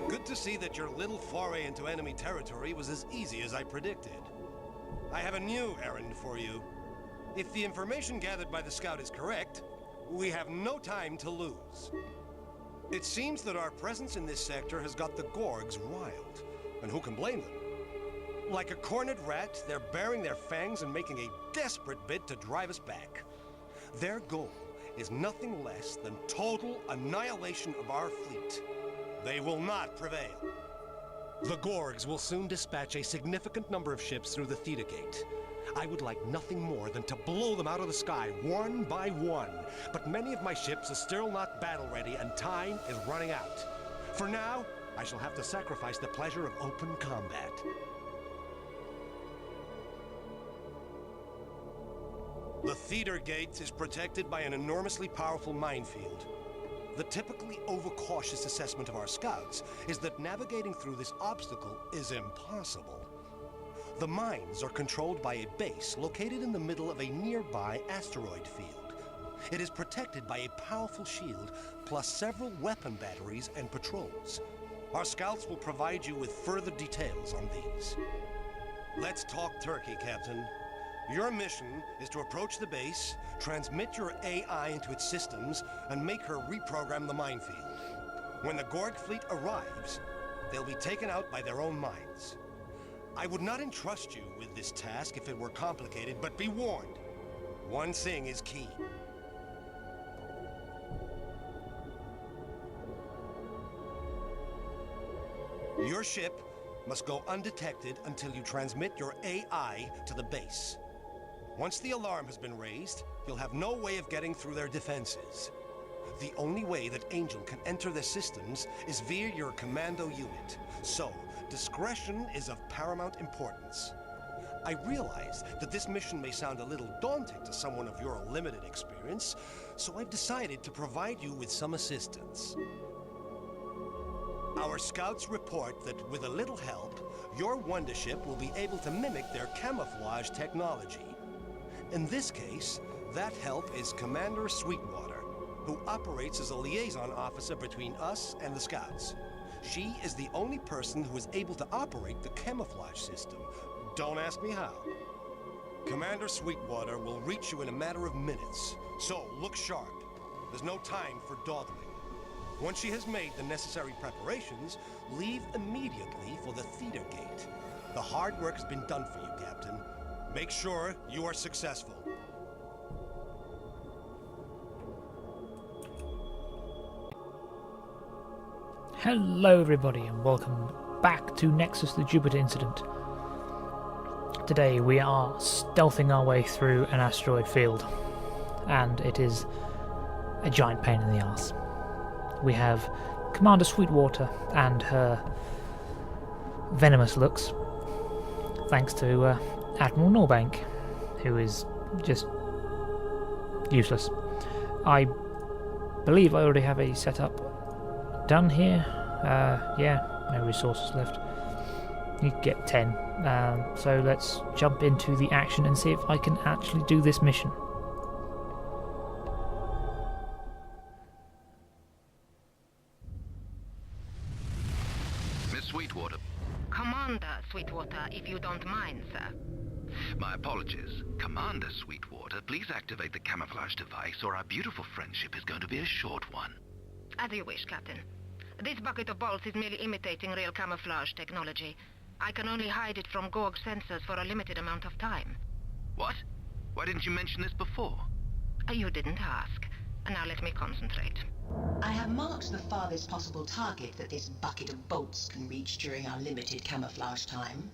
Good to see that your little foray into enemy territory was as easy as I predicted. I have a new errand for you. If the information gathered by the scout is correct, we have no time to lose. It seems that our presence in this sector has got the Gorgs riled, and who can blame them? Like a cornered rat, they're baring their fangs and making a desperate bid to drive us back. Their goal is nothing less than total annihilation of our fleet. They will not prevail. The Gorgs will soon dispatch a significant number of ships through the Theta Gate. I would like nothing more than to blow them out of the sky, one by one. But many of my ships are still not battle-ready, and time is running out. For now, I shall have to sacrifice the pleasure of open combat. The Theta Gate is protected by an enormously powerful minefield. The typically overcautious assessment of our scouts is that navigating through this obstacle is impossible. The mines are controlled by a base located in the middle of a nearby asteroid field. It is protected by a powerful shield, plus several weapon batteries and patrols. Our scouts will provide you with further details on these. Let's talk turkey, Captain. Your mission is to approach the base, transmit your AI into its systems, and make her reprogram the minefield. When the Gorg fleet arrives, they'll be taken out by their own mines. I would not entrust you with this task if it were complicated, but be warned. One thing is key. Your ship must go undetected until you transmit your AI to the base. Once the alarm has been raised, you'll have no way of getting through their defenses. The only way that Angel can enter their systems is via your commando unit. So, discretion is of paramount importance. I realize that this mission may sound a little daunting to someone of your limited experience, so I've decided to provide you with some assistance. Our scouts report that with a little help, your Wonder Ship will be able to mimic their camouflage technology. In this case, that help is Commander Sweetwater, who operates as a liaison officer between us and the scouts. She is the only person who is able to operate the camouflage system. Don't ask me how. Commander Sweetwater will reach you in a matter of minutes, so look sharp. There's no time for dawdling. Once she has made the necessary preparations, leave immediately for the Theta Gate. The hard work has been done for you, Captain. Make sure you are successful. Hello everybody and welcome back to Nexus the Jupiter incident. Today we are stealthing our way through an asteroid field, and it is a giant pain in the arse. We have Commander Sweetwater and her venomous looks, thanks to Admiral Norbank, who is just useless. I believe I already have a setup done here. Yeah, no resources left. You get 10. So let's jump into the action and see if I can actually do this mission. Miss Sweetwater. Commander Sweetwater, if you don't mind, sir. My apologies. Commander Sweetwater, please activate the camouflage device or our beautiful friendship is going to be a short one. As you wish, Captain. This bucket of bolts is merely imitating real camouflage technology. I can only hide it from Gorg sensors for a limited amount of time. What? Why didn't you mention this before? You didn't ask. Now let me concentrate. I have marked the farthest possible target that this bucket of bolts can reach during our limited camouflage time.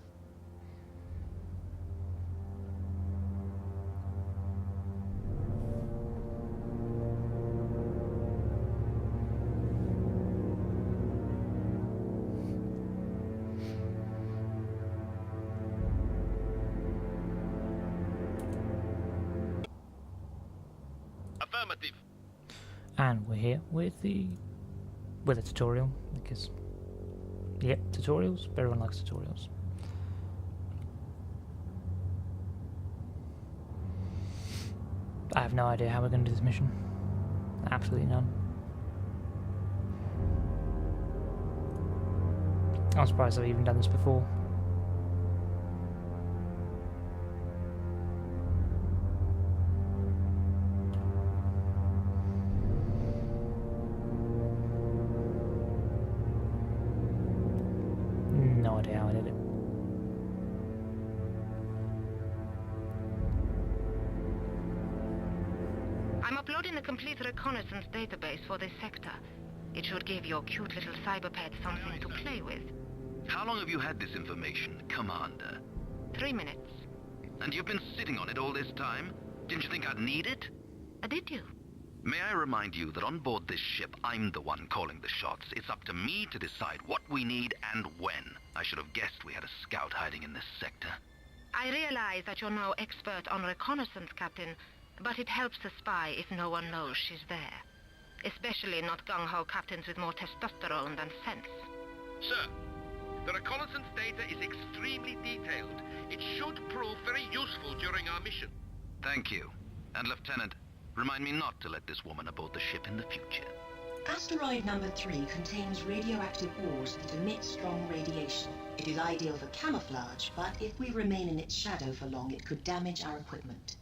Affirmative. And we're here with a tutorial, because yep, tutorials, everyone likes tutorials. I have no idea how we're going to do this mission. Absolutely none. I'm surprised I've even done this before. No idea how I did it. I'm uploading a complete reconnaissance database for this sector. It should give your cute little cyberpet something to play with. How long have you had this information, Commander? 3 minutes. And you've been sitting on it all this time? Didn't you think I'd need it? Did you? May I remind you that on board this ship, I'm the one calling the shots. It's up to me to decide what we need and when. I should have guessed we had a scout hiding in this sector. I realize that you're no expert on reconnaissance, Captain, but it helps to spy if no one knows she's there. Especially not gung-ho captains with more testosterone than sense. Sir, the reconnaissance data is extremely detailed. It should prove very useful during our mission. Thank you. And Lieutenant, remind me not to let this woman aboard the ship in the future. Asteroid number 3 contains radioactive ores that emit strong radiation. It is ideal for camouflage, but if we remain in its shadow for long, it could damage our equipment.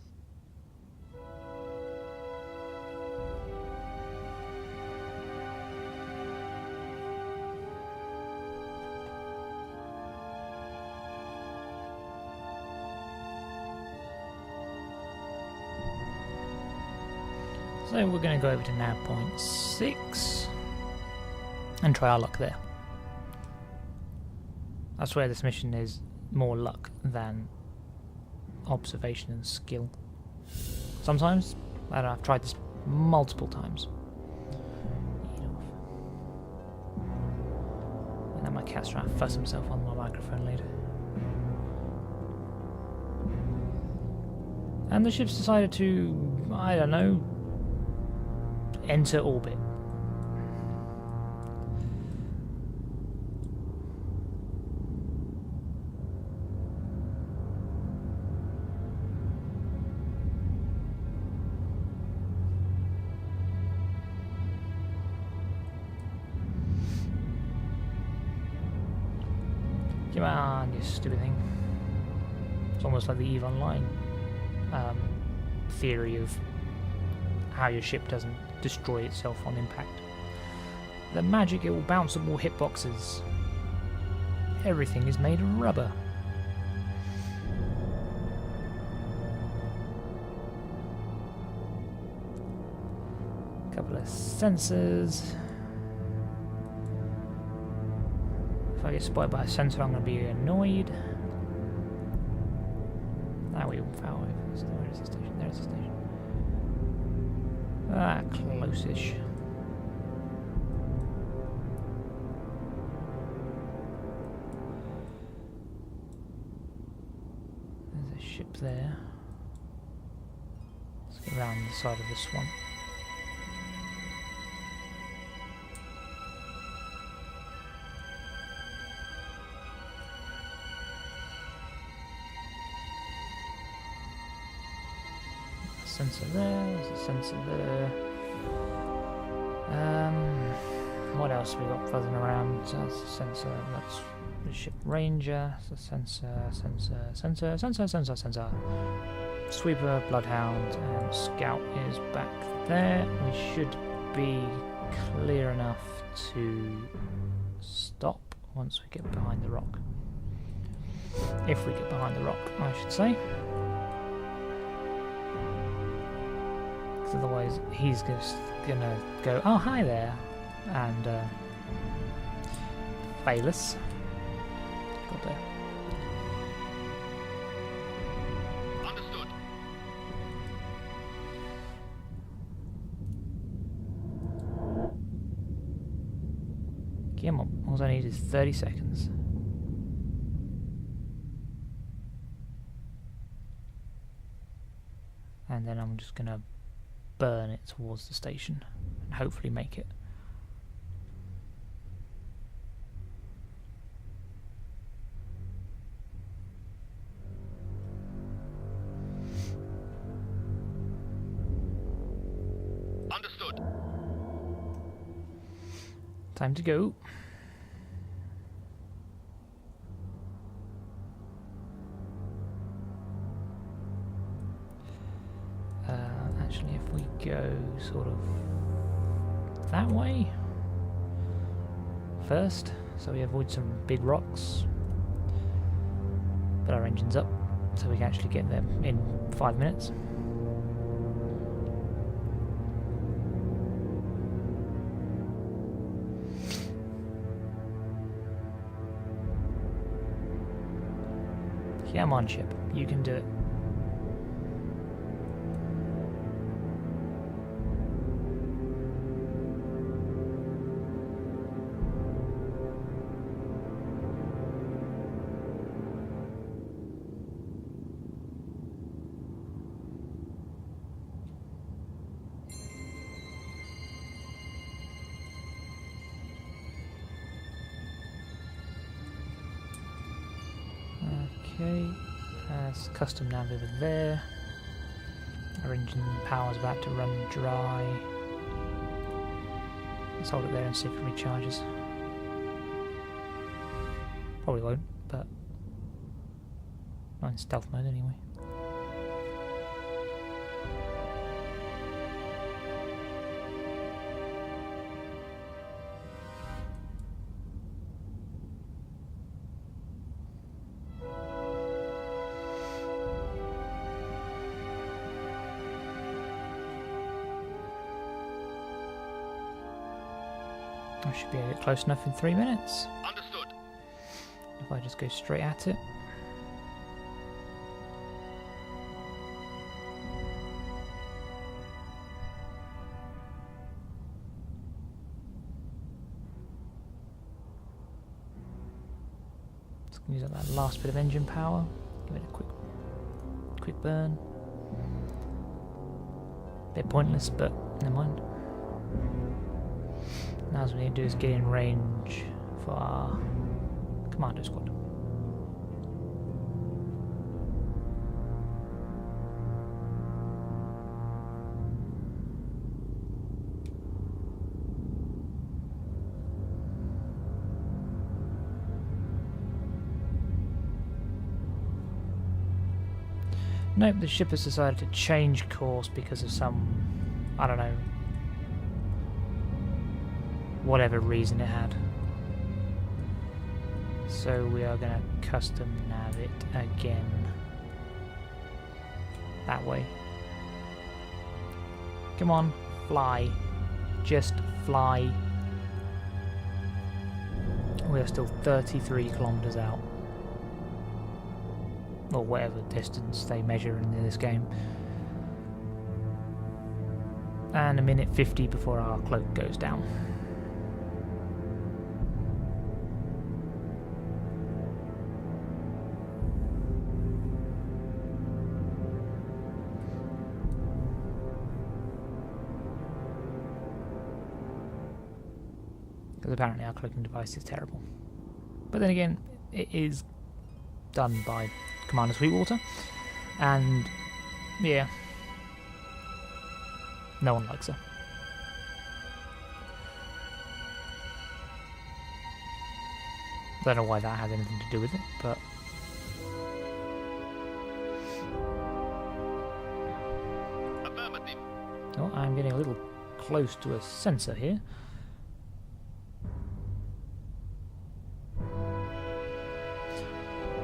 So we're going to go over to nav point 6 and try our luck there. I swear this mission is more luck than observation and skill. Sometimes, I don't know, I've tried this multiple times. And then my cat's trying to fuss himself on my microphone later. And the ship's decided to, I don't know, enter orbit. Come on, you stupid thing. It's almost like the EVE Online theory of how your ship doesn't destroy itself on impact. The magic, it will bounce up more hitboxes. Everything is made of rubber. Couple of sensors. If I get spotted by a sensor, I'm going to be annoyed. Now we all foul. Where is the station? There's the station. Ah, close-ish. There's a ship there. Let's get around the side of the swamp. Sensor there, there's a sensor there. What else have we got fuzzing around? So that's a sensor, that's the ship ranger, so sensor. Sweeper, bloodhound, and scout is back there. We should be clear enough to stop once we get behind the rock. If we get behind the rock, I should say. Otherwise he's just gonna go, oh hi there, and fail us. Got there. Understood. Come on, all I need is 30 seconds. And then I'm just gonna burn it towards the station and hopefully make it. Understood. Time to go. that way first, so we avoid some big rocks. But our engine's up, so we can actually get there in 5 minutes. Come on, ship. You can do it. Okay, there's custom nav over there. Our engine power's about to run dry. Let's hold it there and see if it recharges. Probably won't, but not in stealth mode anyway. I should be able to get close enough in 3 minutes. Understood. If I just go straight at it. Just gonna use up that last bit of engine power. Give it a quick burn. Bit pointless, but never mind. Now what we need to do is get in range for our commando squad. Nope, the ship has decided to change course because of some, I don't know, whatever reason it had. So we are going to custom nav it again. That way. Come on, fly. Just fly. We are still 33 kilometers out. Or whatever distance they measure in this game. And a minute 50 before our cloak goes down. Because apparently our cloaking device is terrible. But then again, it is done by Commander Sweetwater, and yeah, no one likes her. Don't know why that has anything to do with it, but Affirmative. oh, I'm getting a little close to a sensor here.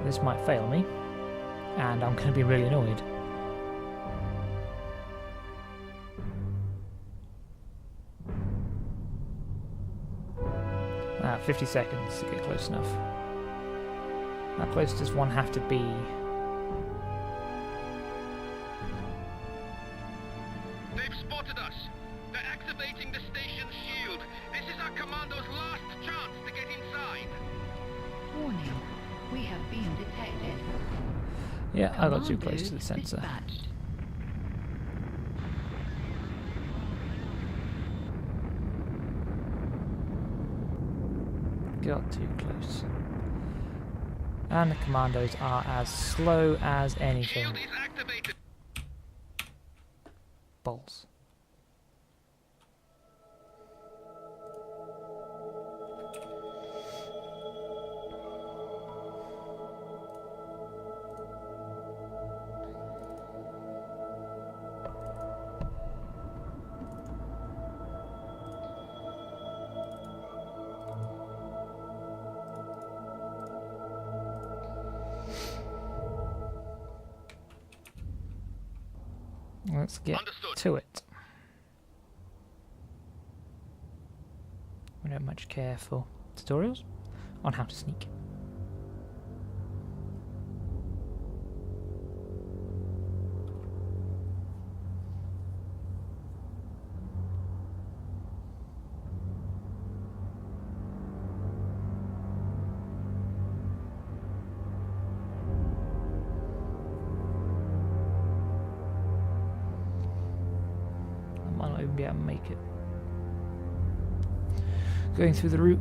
This might fail me, and I'm going to be really annoyed. 50 seconds to get close enough. How close does one have to be? They've spotted us. They're activating the station's shield. This is our commando's last chance to get inside. Warning. We have been detected. Yeah, I got too close to the sensor. Dispatched. Got too close. And the commandos are as slow as anything. Shield is activated. Balls. Let's get Understood. to it. We don't much care for tutorials on how to sneak. I might not even be able to make it. Going through the route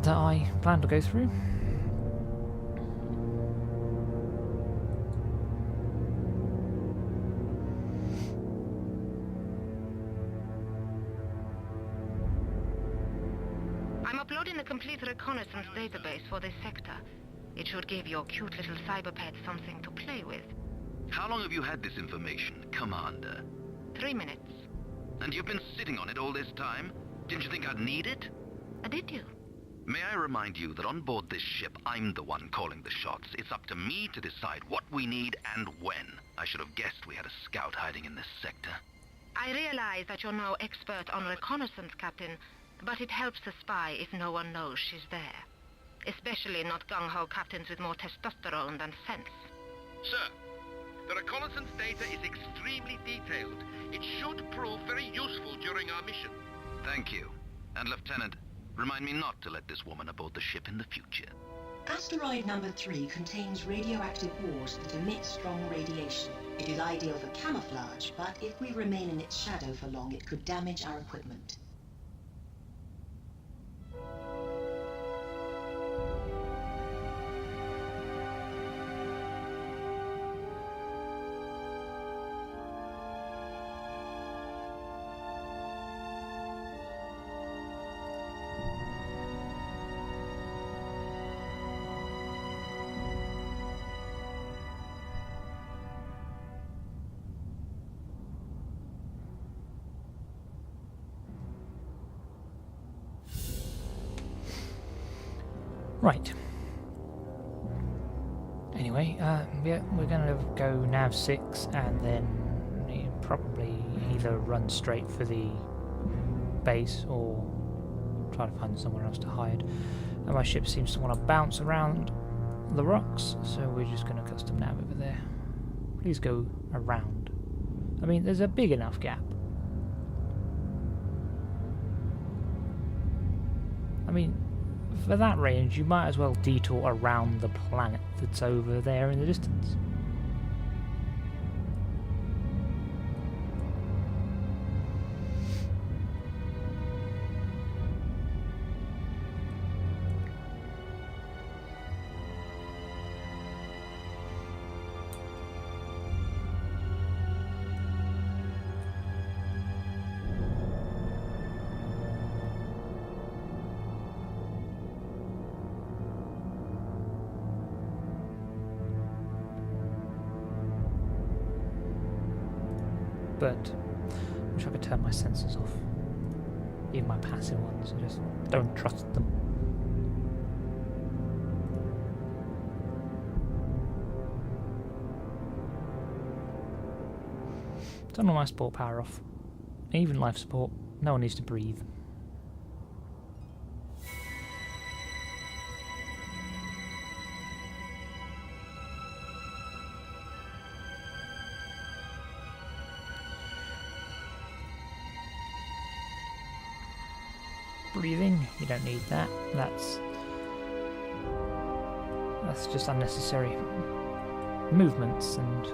that I plan to go through. I'm uploading the complete reconnaissance database for this sector. It should give your cute little cyberpet something to play with. How long have you had this information, Commander? 3 minutes. And you've been sitting on it all this time? Didn't you think I'd need it? Did you? May I remind you that on board this ship, I'm the one calling the shots. It's up to me to decide what we need and when. I should have guessed we had a scout hiding in this sector. I realize that you're no expert on reconnaissance, Captain, but it helps the spy if no one knows she's there. Especially not gung-ho captains with more testosterone than sense. Sir, the reconnaissance data is extremely detailed. It should prove very useful during our mission. Thank you. And Lieutenant, remind me not to let this woman aboard the ship in the future. Asteroid number 3 contains radioactive ores that emit strong radiation. It is ideal for camouflage, but if we remain in its shadow for long, it could damage our equipment. Right. Anyway, yeah, we're gonna go nav 6 and then probably either run straight for the base or try to find somewhere else to hide. And my ship seems to want to bounce around the rocks, so we're just gonna custom nav over there. Please go around. I mean, there's a big enough gap. I mean, for that range, you might as well detour around the planet that's over there in the distance. But I wish I could turn my sensors off. Even my passive ones. I just don't trust them. Turn all my support power off. Even life support. No one needs to breathe. Breathing, you don't need that. That's just unnecessary movements and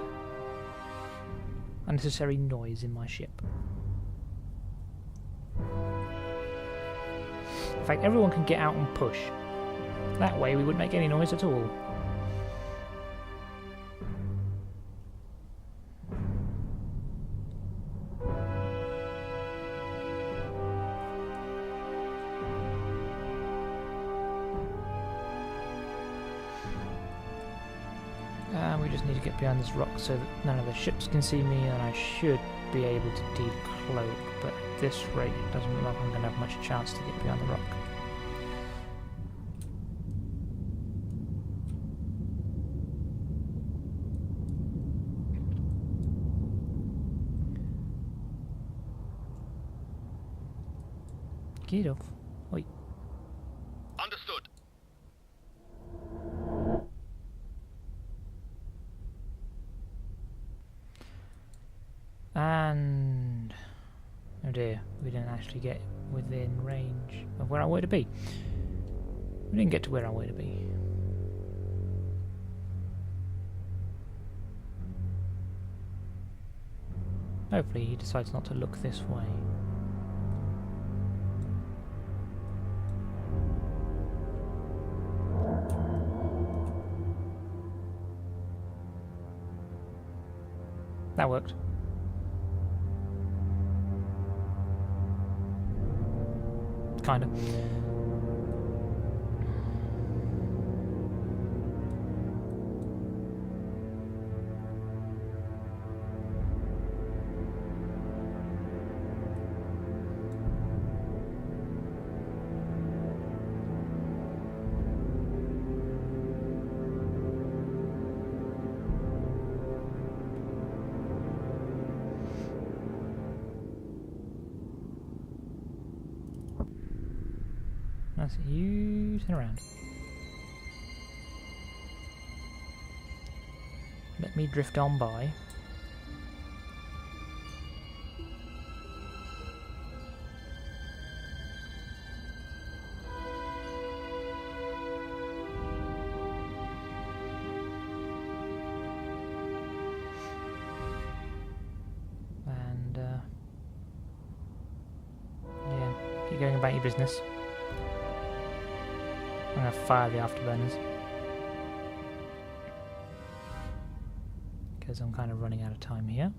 unnecessary noise in my ship. In fact, everyone can get out and push. That way we wouldn't make any noise at all. We just need to get behind this rock so that none of the ships can see me, and I should be able to decloak, but at this rate it doesn't look like I'm going to have much chance to get behind the rock. Get off. Oi. Understood. And... oh dear, we didn't actually get within range of where I wanted to be. We didn't get to where I wanted to be. Hopefully he decides not to look this way. That worked. Kinda. That's it. You turn around. Let me drift on by. And yeah, keep going about your business. I'm going to fire the afterburners because I'm kind of running out of time here.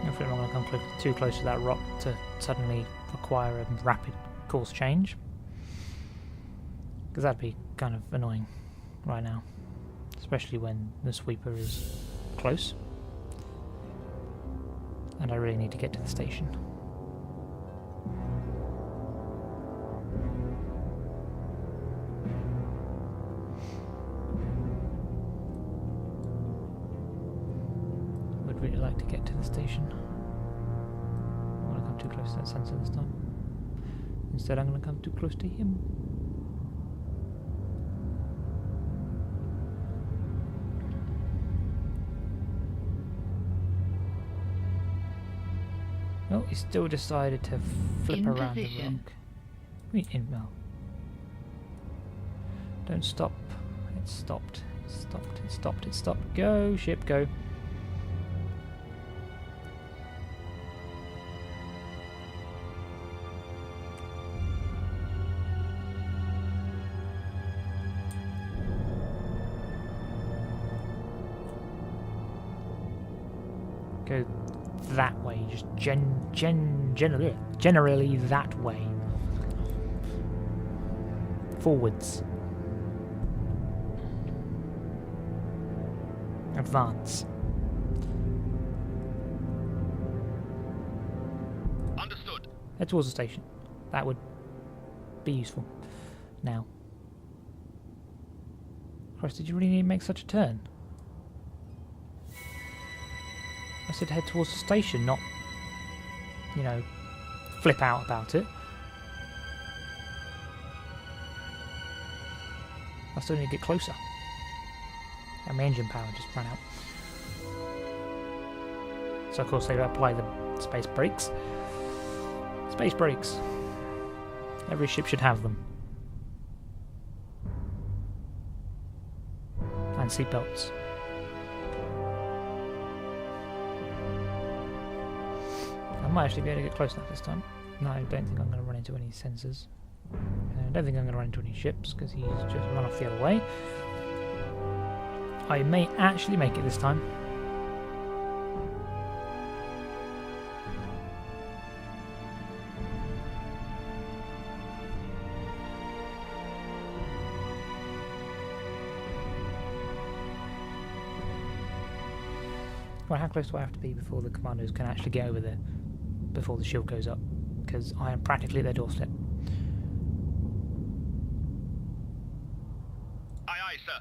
Hopefully I'm not going to come too close to that rock to suddenly require a rapid course change, because that'd be kind of annoying right now, especially when the sweeper is close and I really need to get to the station. Would really like to get to the station. I don't want to come too close to that sensor this time. Instead I'm going to come too close to him. Oh, he still decided to flip around the rock. Well, don't stop. It stopped. It stopped. It stopped. It stopped. Go, ship, go. Go that way, just generally that way. Forwards. Advance. Understood. Head towards the station. That would be useful. Now. Christ, did you really need to make such a turn? I said head towards the station, not, you know, flip out about it. I still need to get closer. And my engine power just ran out. So of course they apply the space brakes. Space brakes. Every ship should have them. And seatbelts. I might actually be able to get close enough this time. No, I don't think I'm going to run into any sensors. I don't think I'm going to run into any ships because he's just run off the other way. I may actually make it this time. Well, how close do I have to be before the commandos can actually get over there? Before the shield goes up? Because I am practically at their doorstep. Aye, aye, sir.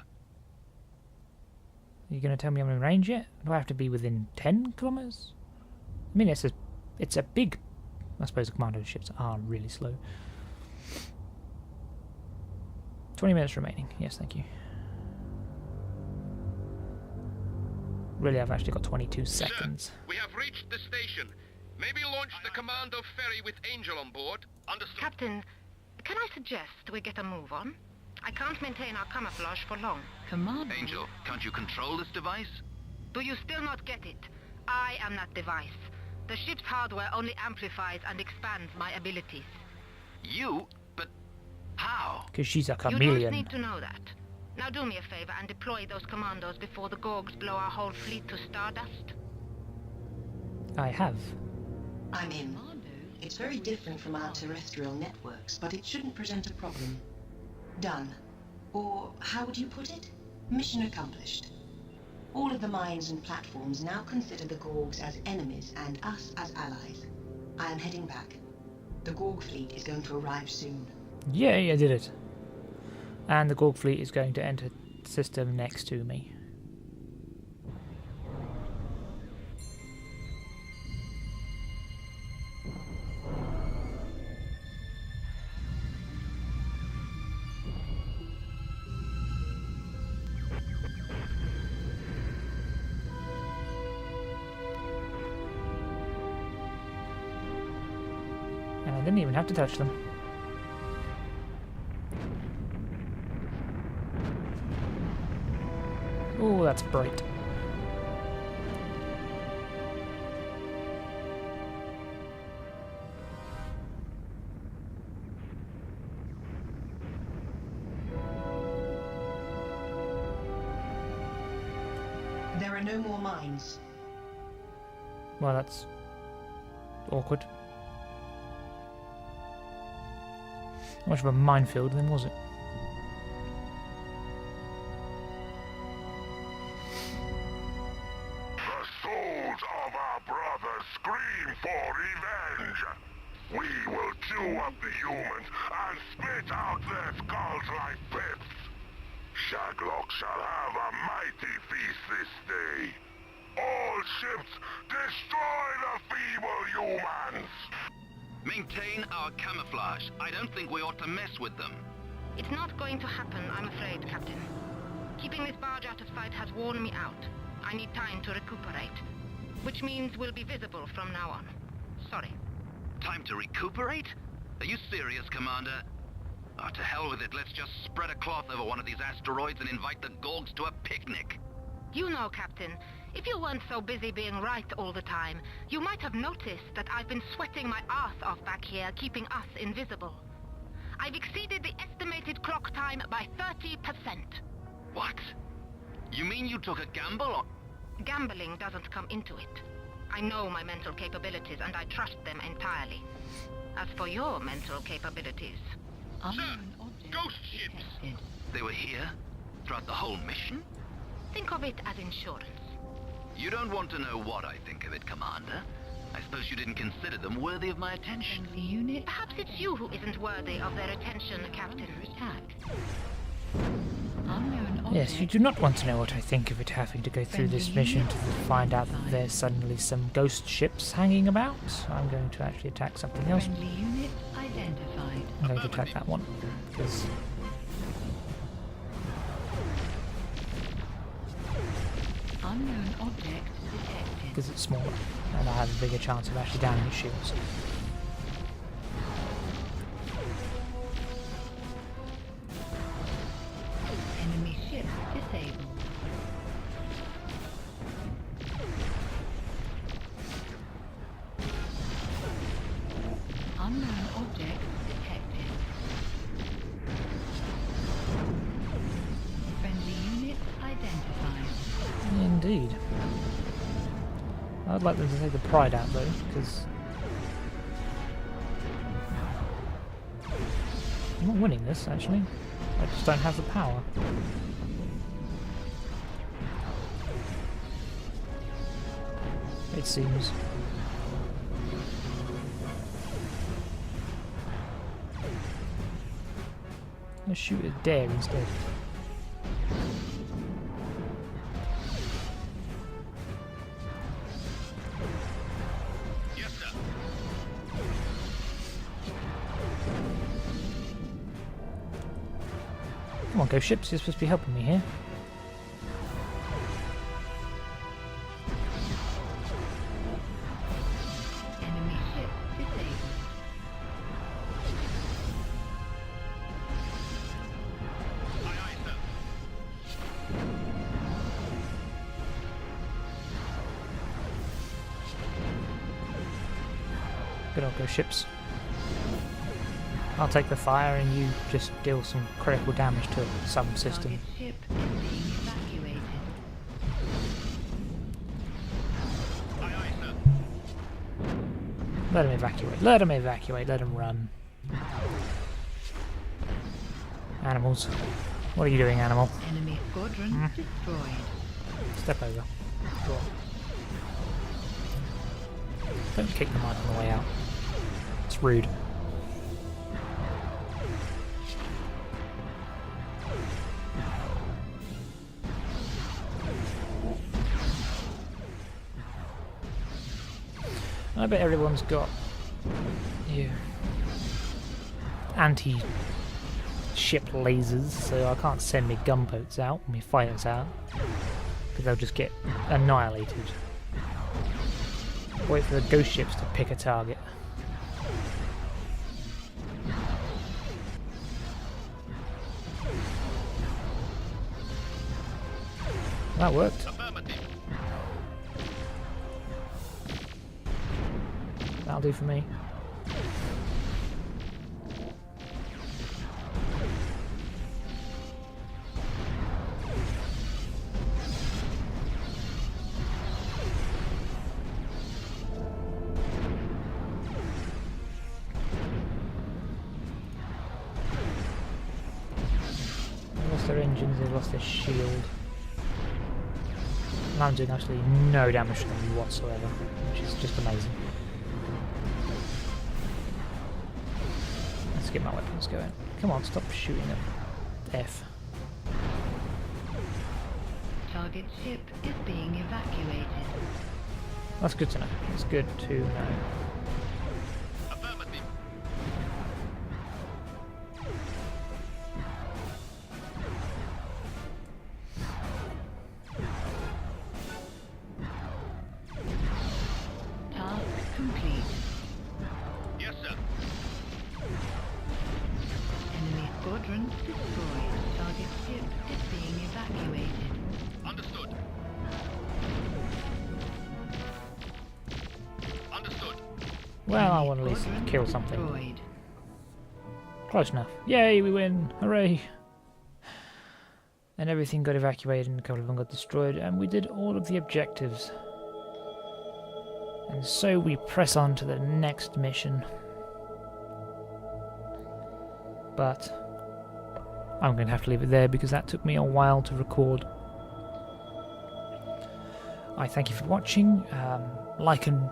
Are you going to tell me I'm in range yet? Do I have to be within 10 kilometers? I mean, it's a big... I suppose the commando ships are really slow. 20 minutes remaining. Yes, thank you. Really, I've actually got 22 seconds. Sir, we have reached the station. Maybe launch the commando ferry with Angel on board. Understood. Captain, can I suggest we get a move on? I can't maintain our camouflage for long. Commander. Angel, can't you control this device? Do you still not get it? I am that device. The ship's hardware only amplifies and expands my abilities. You? But how? Because she's a You chameleon. don't need to know that. Now do me a favor and deploy those commandos before the Gorgs blow our whole fleet to stardust. I have. I'm in. It's very different from our terrestrial networks, but it shouldn't present a problem. Done. Or, how would you put it? Mission accomplished. All of the mines and platforms now consider the Gorgs as enemies and us as allies. I am heading back. The Gorg fleet is going to arrive soon. Yay, I did it. And the Gorg fleet is going to enter the system next to me. And I didn't even have to touch them. Oh, that's bright. There are no more mines. Well, that's awkward. How much of a minefield then was it? The souls of our brothers scream for revenge. We will chew up the humans and spit out their skulls like pips. Shaglock shall have a mighty feast this day. All ships, destroy the feeble humans! Maintain our camouflage. I don't think we ought to mess with them. It's not going to happen, I'm afraid, Captain. Keeping this barge out of sight has worn me out. I need time to recuperate. Which means we'll be visible from now on. Sorry. Time to recuperate? Are you serious, Commander? Oh, to hell with it. Let's just spread a cloth over one of these asteroids and invite the Gorgs to a picnic. You know, Captain, if you weren't so busy being right all the time, you might have noticed that I've been sweating my ass off back here, keeping us invisible. I've exceeded the estimated clock time by 30%. What? You mean you took a gamble on... Gambling doesn't come into it. I know my mental capabilities and I trust them entirely. As for your mental capabilities... Unknown object ghost ships. detected. They were here? Throughout the whole mission? Think of it as insurance. You don't want to know what I think of it, Commander. I suppose you didn't consider them worthy of my attention. The unit Perhaps it's you who isn't worthy of their attention, Captain. attack. Unknown object. Yes, you do not want to know what I think of it having to go through this mission to find out that there's suddenly some ghost ships hanging about. I'm going to actually attack something else. Friendly unit identified. I'm going to attack that one, because Unknown object detected. it's smaller, and I have a bigger chance of actually downing its shields. Enemy ship disabled. Unknown object detected. Friendly unit identified. Indeed. I'd like them to take the pride out though, because I'm not winning this actually. I just don't have the power. it seems. Let's shoot it there instead. Yes, sir. Come on, ghost ships, you're supposed to be helping me here. Enemy ship disabled. Aye, aye, sir. Good old ghost ships. I'll take the fire and you just deal some critical damage to some system. Target ship is being evacuated. Aye, aye, sir. Let him evacuate, let him evacuate, let him run. Animals. What are you doing, animal? Enemy squadron destroyed. Step over. Go on. Don't kick them out on the way out. It's rude. I bet everyone's got anti-ship lasers, so I can't send my gunboats out, my fighters out, because they'll just get annihilated. Wait for the ghost ships to pick a target. That worked. Affirmative. That'll do for me. They lost their engines, they've lost their shield. And I'm doing actually no damage to them whatsoever, which is just amazing. Let's get my weapons going. Come on, stop shooting at F. Target ship is being evacuated. That's good to know. It's good to know. Affirmative. Task complete. Yes, sir. Enemy squadron destroyed. Target ship is being evacuated. Understood. Understood. Well, I Enemy want to at least squadron kill something. destroyed. Close enough. Yay, we win! Hooray! And everything got evacuated and a couple of them got destroyed, and we did all of the objectives. And so we press on to the next mission. But I'm going to have to leave it there because that took me a while to record. I thank you for watching. Like and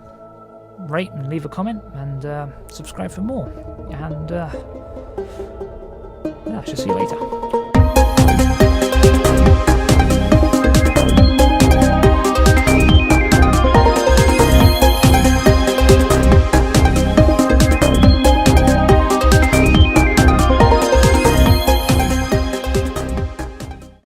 rate and leave a comment, and subscribe for more. And yeah, I shall see you later.